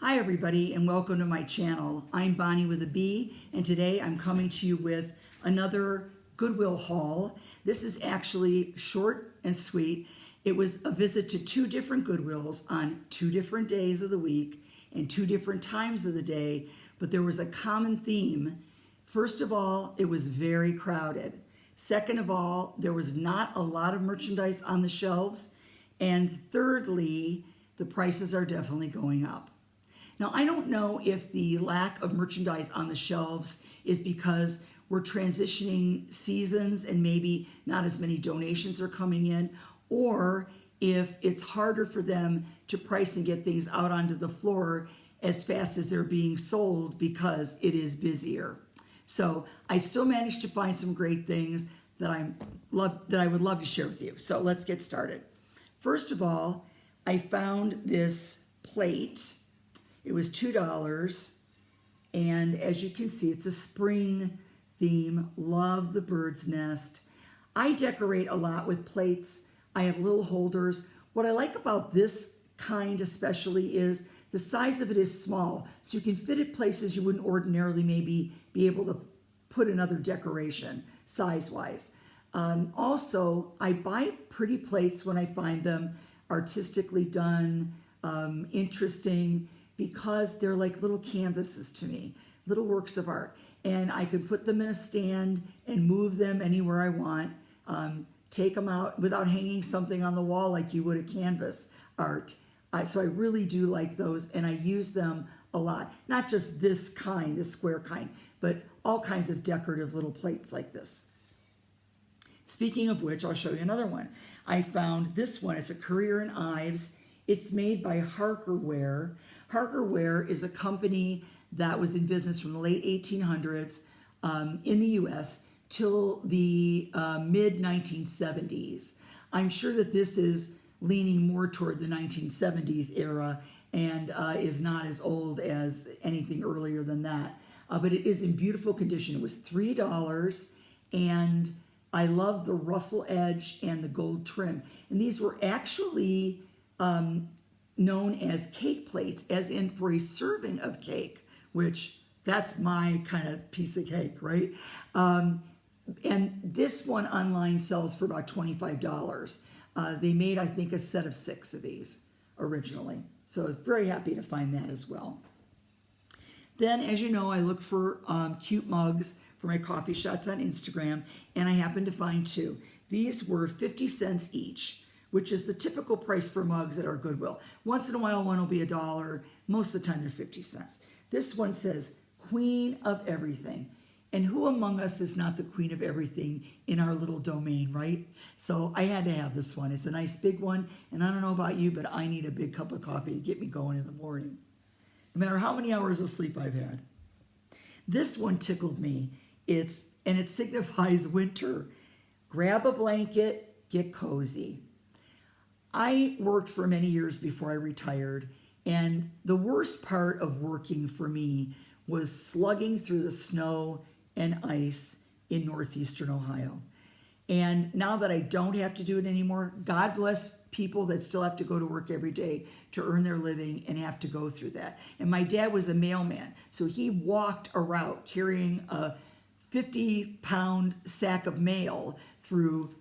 Hi everybody and welcome to my channel. I'm Bonnie with a B and today I'm coming to you with another Goodwill haul. This is actually short and sweet. It was a visit to two different Goodwills on two different days of the week and two different times of the day, but there was a common theme. First of all, it was very crowded. Second of all, there was not a lot of merchandise on the shelves. And thirdly, the prices are definitely going up. Now, I don't know if the lack of merchandise on the shelves is because we're transitioning seasons and maybe not as many donations are coming in, or if it's harder for them to price and get things out onto the floor as fast as they're being sold because it is busier. So I still managed to find some great things that I would love to share with you. So let's get started. First of all, I found this plate. It was $2, and as you can see, it's a spring theme. Love the bird's nest. I decorate a lot with plates. I have little holders. What I like about this kind especially is the size of it is small, so you can fit it places you wouldn't ordinarily maybe be able to put another decoration size-wise. Also, I buy pretty plates when I find them artistically done, interesting, because they're like little canvases to me, little works of art. And I can put them in a stand and move them anywhere I want, take them out without hanging something on the wall like you would a canvas art. So I really do like those, and I use them a lot. Not just this kind, this square kind, but all kinds of decorative little plates like this. Speaking of which, I'll show you another one. I found this one. It's a Career in Ives. It's made by Harkerware. Harkerware is a company that was in business from the late 1800s in the U.S. till the mid-1970s. I'm sure that this is leaning more toward the 1970s era and is not as old as anything earlier than that. But it is in beautiful condition. It was $3, and I love the ruffle edge and the gold trim. And these were actually known as cake plates, as in for a serving of cake, which that's my kind of piece of cake, right? And this one online sells for about $25. They made, I think, a set of 6 of these originally. So I was very happy to find that as well. Then, as you know, I look for cute mugs for my coffee shots on Instagram, and I happened to find 2. These were 50 cents each, which is the typical price for mugs at our Goodwill. Once in a while, one will be $1. Most of the time, they're 50 cents. This one says, Queen of Everything. And who among us is not the queen of everything in our little domain, right? So I had to have this one. It's a nice big one, and I don't know about you, but I need a big cup of coffee to get me going in the morning, no matter how many hours of sleep I've had. This one tickled me. It signifies winter. Grab a blanket, get cozy. I worked for many years before I retired, and the worst part of working for me was slugging through the snow and ice in northeastern Ohio. And now that I don't have to do it anymore, God bless people that still have to go to work every day to earn their living and have to go through that. And my dad was a mailman, so he walked a route carrying a 50-pound sack of mail through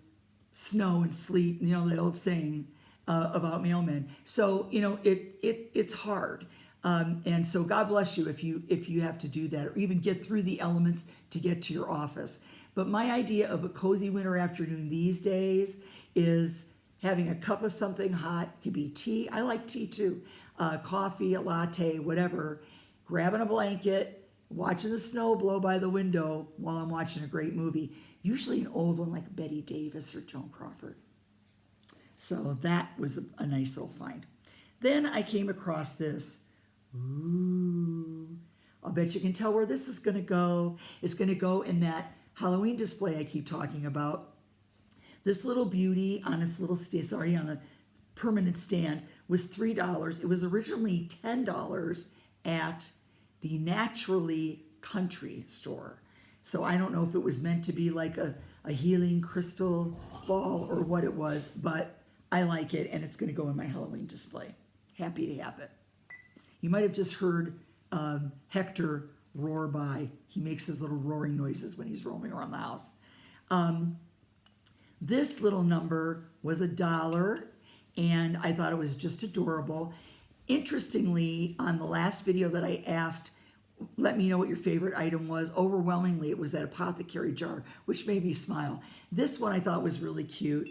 snow and sleet, you know, the old saying about mailmen. So, you know, it's hard. And so God bless you if you have to do that, or even get through the elements to get to your office. But my idea of a cozy winter afternoon these days is having a cup of something hot. It could be tea. I like tea too. Coffee, a latte, whatever. Grabbing a blanket, watching the snow blow by the window while I'm watching a great movie. Usually an old one like Betty Davis or Joan Crawford. So that was a nice little find. Then I came across this. Ooh, I'll bet you can tell where this is going to go. It's going to go in that Halloween display I keep talking about. This little beauty on its little stand, sorry, on a permanent stand, was $3. It was originally $10 at the Naturally Country store. So I don't know if it was meant to be like a healing crystal ball or what it was, but I like it, and it's going to go in my Halloween display. Happy to have it. You might have just heard Hector roar by. He makes his little roaring noises when he's roaming around the house. This little number was $1, and I thought it was just adorable. Interestingly, on the last video that I asked, let me know what your favorite item was. Overwhelmingly, it was that apothecary jar, which made me smile. This one I thought was really cute.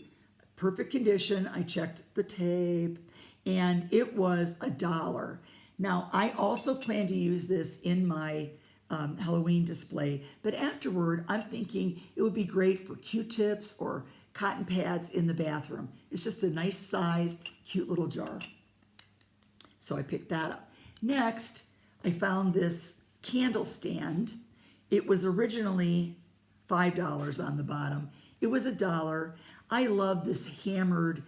Perfect condition. I checked the tape, and it was $1. Now, I also plan to use this in my Halloween display, but afterward, I'm thinking it would be great for Q-tips or cotton pads in the bathroom. It's just a nice sized, cute little jar. So I picked that up. Next, I found this candle stand. It was originally $5 on the bottom. It was $1. I love this hammered,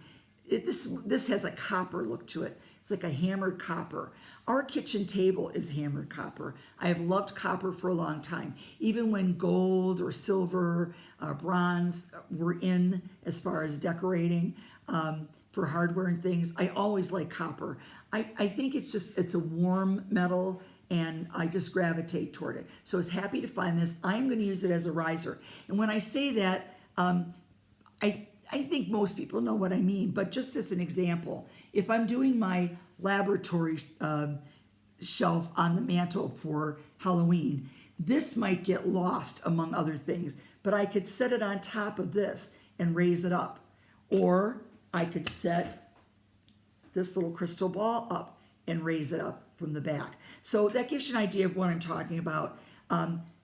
this has a copper look to it. It's like a hammered copper. Our kitchen table is hammered copper. I have loved copper for a long time. Even when gold or silver, bronze were in as far as decorating for hardware and things, I always like copper. I think it's a warm metal, and I just gravitate toward it. So I was happy to find this. I'm going to use it as a riser. And when I say that, I think most people know what I mean, but just as an example, if I'm doing my laboratory shelf on the mantle for Halloween, this might get lost among other things, but I could set it on top of this and raise it up. Or I could set this little crystal ball up and raise it up from the back. So that gives you an idea of what I'm talking about.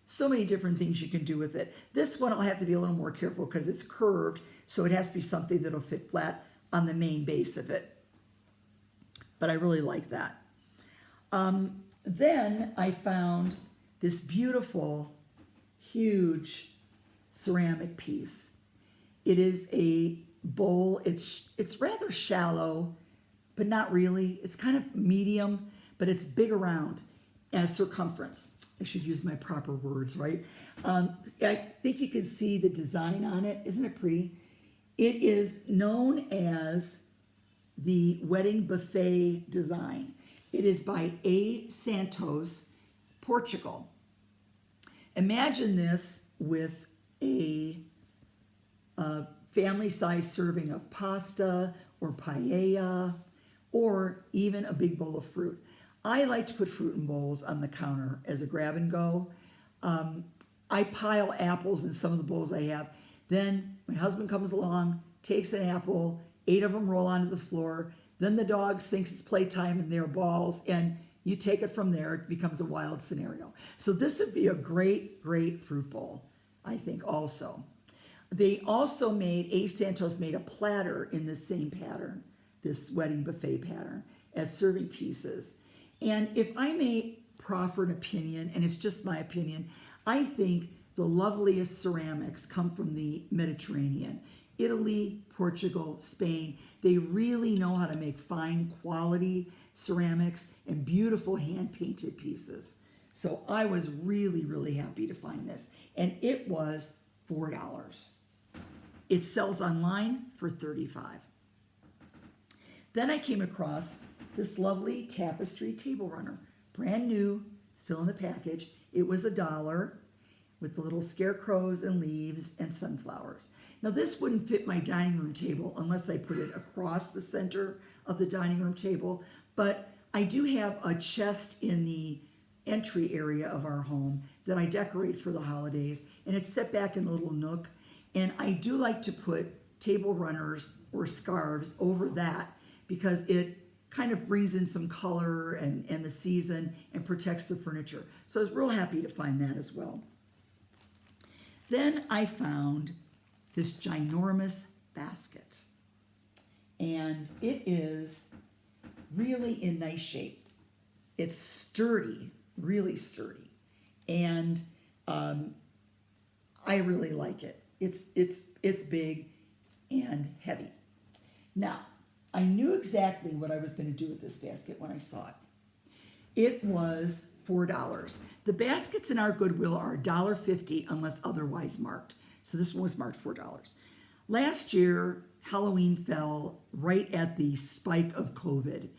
So many different things you can do with it. This one I'll have to be a little more careful because it's curved, so it has to be something that'll fit flat on the main base of it. But I really like that. Then I found this beautiful, huge ceramic piece. It is a bowl. It's rather shallow, but not really. It's kind of medium, but it's big around as circumference. I should use my proper words, right? I think you can see the design on it. Isn't it pretty? It is known as the wedding buffet design. It is by A. Santos, Portugal. Imagine this with a family-sized serving of pasta or paella, or even a big bowl of fruit. I like to put fruit in bowls on the counter as a grab and go. I pile apples in some of the bowls I have. Then my husband comes along, takes an apple, 8 of them roll onto the floor. Then the dogs thinks it's playtime and they're balls, and you take it from there. It becomes a wild scenario. So this would be a great, great fruit bowl, I think also. They also made, A. Santos made a platter in the same pattern, this wedding buffet pattern, as serving pieces. And if I may proffer an opinion, and it's just my opinion, I think the loveliest ceramics come from the Mediterranean. Italy, Portugal, Spain, they really know how to make fine quality ceramics and beautiful hand-painted pieces. So I was really, really happy to find this. And it was $4. It sells online for $35. Then I came across this lovely tapestry table runner, brand new, still in the package. It was $1 with the little scarecrows and leaves and sunflowers. Now this wouldn't fit my dining room table unless I put it across the center of the dining room table, but I do have a chest in the entry area of our home that I decorate for the holidays, and it's set back in a little nook, and I do like to put table runners or scarves over that because it kind of brings in some color and the season and protects the furniture. So I was real happy to find that as well. Then I found this ginormous basket, and it is really in nice shape. It's sturdy, really sturdy, and I really like it. It's big and heavy. Now, I knew exactly what I was going to do with this basket when I saw it. It was $4. The baskets in our Goodwill are $1.50 unless otherwise marked. So this one was marked $4. Last year, Halloween fell right at the spike of COVID.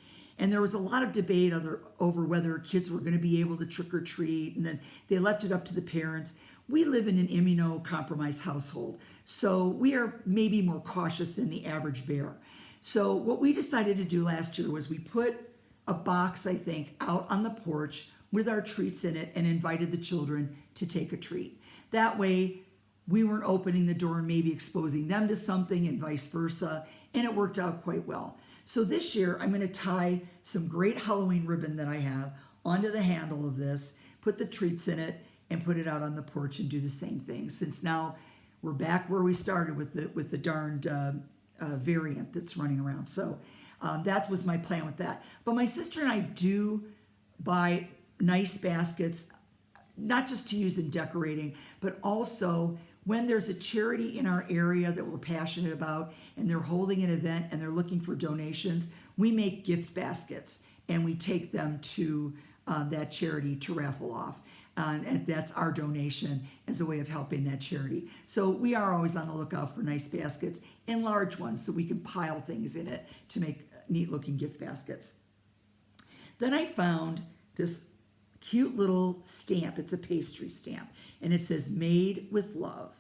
And there was a lot of debate over whether kids were going to be able to trick or treat, and then they left it up to the parents. We live in an immunocompromised household, so we are maybe more cautious than the average bear. So what we decided to do last year was we put a box, I think, out on the porch with our treats in it and invited the children to take a treat. That way, we weren't opening the door and maybe exposing them to something and vice versa, and it worked out quite well. So this year, I'm going to tie some great Halloween ribbon that I have onto the handle of this, put the treats in it, and put it out on the porch and do the same thing. Since now we're back where we started with the darned variant that's running around. So that was my plan with that. But my sister and I do buy nice baskets, not just to use in decorating, but also when there's a charity in our area that we're passionate about and they're holding an event and they're looking for donations, we make gift baskets and we take them to that charity to raffle off. And that's our donation as a way of helping that charity. So we are always on the lookout for nice baskets and large ones so we can pile things in it to make neat looking gift baskets. Then I found this cute little stamp. It's a pastry stamp and it says made with love.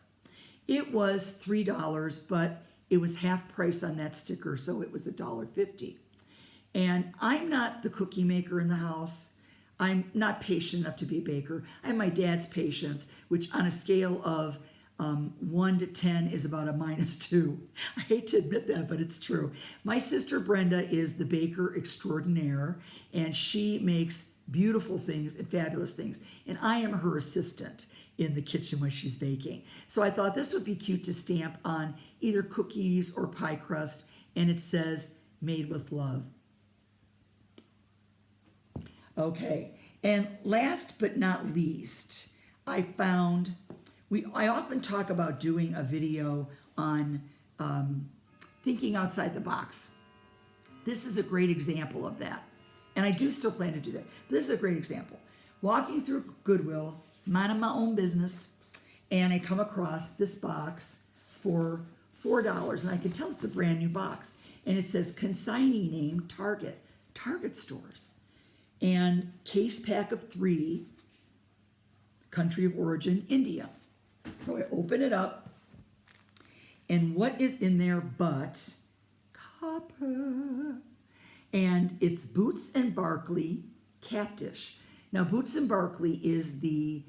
It was $3, but it was half price on that sticker, so it was $1.50. And I'm not the cookie maker in the house. I'm not patient enough to be a baker. I have my dad's patience, which on a scale of 1 to 10 is about a -2. I hate to admit that, but it's true. My sister Brenda is the baker extraordinaire, and she makes beautiful things and fabulous things. And I am her assistant in the kitchen when she's baking. So I thought this would be cute to stamp on either cookies or pie crust, and it says made with love. Okay, and last but not least, I found, I often talk about doing a video on thinking outside the box. This is a great example of that. And I do still plan to do that. But this is a great example. Walking through Goodwill, minding my own business, and I come across this box for $4. And I can tell it's a brand new box. And it says consignee name Target stores. And case pack of 3, country of origin, India. So I open it up, and what is in there but copper? And it's Boots and Barkley cat dish. Now, Boots and Barkley is the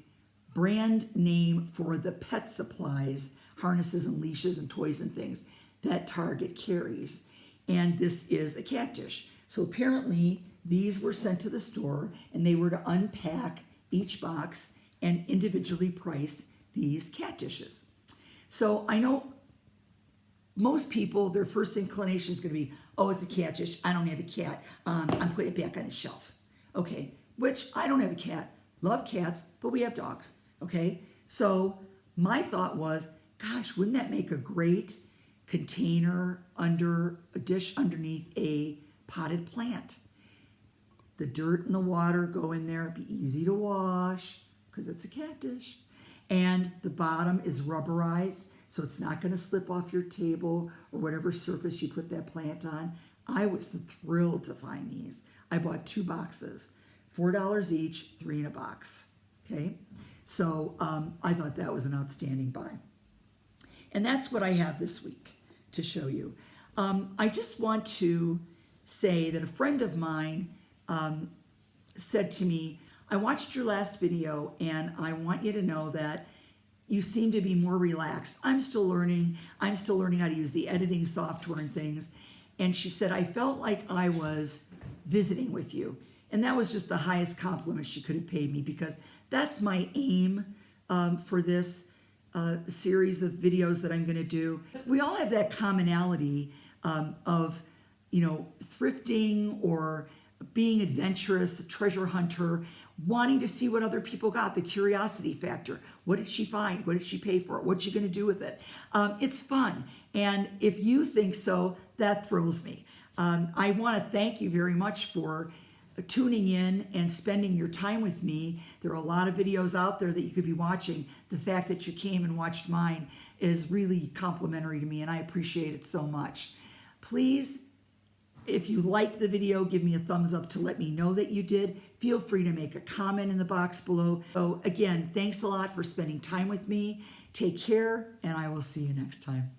brand name for the pet supplies, harnesses and leashes and toys and things that Target carries. And this is a cat dish. So apparently these were sent to the store and they were to unpack each box and individually price these cat dishes. So I know most people, their first inclination is going to be, oh, it's a cat dish. I don't have a cat. I'm putting it back on the shelf. Okay, which I don't have a cat. Love cats, but we have dogs. Okay, so my thought was, gosh, wouldn't that make a great container under a dish underneath a potted plant? The dirt and the water go in there, be easy to wash because it's a cat dish. And the bottom is rubberized, so it's not going to slip off your table or whatever surface you put that plant on. I was thrilled to find these. I bought 2 boxes, $4 each, 3 in a box. Okay, so I thought that was an outstanding buy. And that's what I have this week to show you. I just want to say that a friend of mine said to me, I watched your last video and I want you to know that you seem to be more relaxed. I'm still learning how to use the editing software and things. And she said, I felt like I was visiting with you. And that was just the highest compliment she could have paid me, because that's my aim for this series of videos that I'm going to do. We all have that commonality of, thrifting or being adventurous, a treasure hunter, wanting to see what other people got, the curiosity factor. What did she find? What did she pay for it? What's she going to do with it? It's fun. And if you think so, that thrills me. I want to thank you very much for tuning in and spending your time with me. There are a lot of videos out there that you could be watching. The fact that you came and watched mine is really complimentary to me, and I appreciate it so much. Please If you liked the video, give me a thumbs up to let me know that you did. Feel free to make a comment in the box below. So again, thanks a lot for spending time with me. Take care, and I will see you next time.